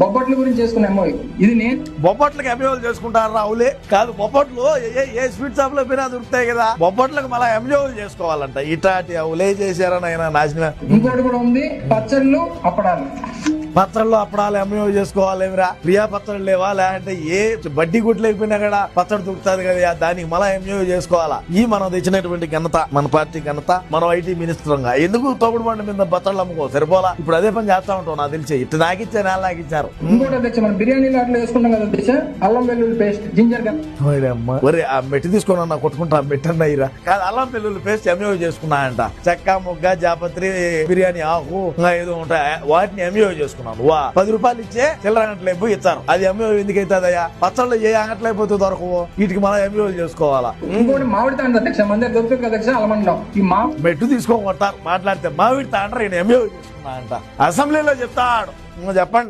బొబ్బట్ల గురించి చేసుకున్న ఎంఓయూ ఇది నేను బొబ్బట్లకి ఎంజోలు చేసుకుంటారు రావులే కాదు. బొబ్బట్లు ఏ స్వీట్ షాప్ లో పోయినా దొరుకుతాయి కదా, బొబ్బట్లకు మళ్ళీ ఎంజోలు చేసుకోవాలంట. ఇటాటి అవులే చేశారని ఆయన నాశనం. ఇంకోటి కూడా ఉంది, పచ్చళ్ళు అప్పడాలు. పత్రాల్లో అప్పడాలు ఎంజో చేసుకోవాలేమిరా? ప్రియా పత్రాలు లేవా? లేదంటే ఏ బడ్డీ గుట్లు అయిపోయినా కూడా పచ్చడి దొరుకుతుంది కదా, దానికి మళ్ళీ ఎంజో చేసుకోవాలా? ఈ మనం తెచ్చినటువంటి ఘనత మన పార్టీ ఘనత. మనం ఐటీ మినిస్టర్గా ఎందుకు తోపుడు బండి మీద పచ్చళ్ళు అమ్ముకో సరిపోలా? ఇప్పుడు అదే పని చేస్తా ఉంటాం. నాకు తెలిసి ఇటు నాకిచ్చే నేల నాకిచ్చారు. ఇంకోటి అధ్యక్ష, మనం బిర్యానీ లాట్లో వేసుకుంటాం కదా అధ్యక్ష, అల్లం వెల్లుల్లి పేస్ట్, జింజర్ గార్లిక్. ఒరే ఆ మెట్టి తీసుకుని అన్న కొట్టుకుంటా మెట్టన్న ఇరా కాదు. అల్లం వెల్లుల్లి పేస్ట్ ఎంజో చేసుకున్నాయంట. చెక్క మొగ్గ జాపత్రి బిర్యానీ ఆకు ఇంకా ఏదో ఉంటాయి, వాటిని ఎంజో చేసుకున్నాను. 10 రూపాయలు ఇచ్చే చిల్లర అంగట్లేపు ఇచ్చారు. అది ఎంజో ఎందుకు అవుతుందయ్యా? పచ్చళ్ళు ఏ అంగట్లయిపోతే దొరకవు, వీటికి మనం ఎంజో చేసుకోవాలా? ఇంకోటి మామిడి తాండ్ర అధ్యక్ష, మన దగ్గర దొరుకుతుంది కదా అధ్యక్ష అలమండలం. ఈ మెట్టు తీసుకోమంటారు మాట్లాడితే మామిడి తాండ్ర ఈయన ఎంజో చేసుకున్నా అంట. అసెంబ్లీలో చెప్తాడు. చెప్పండి.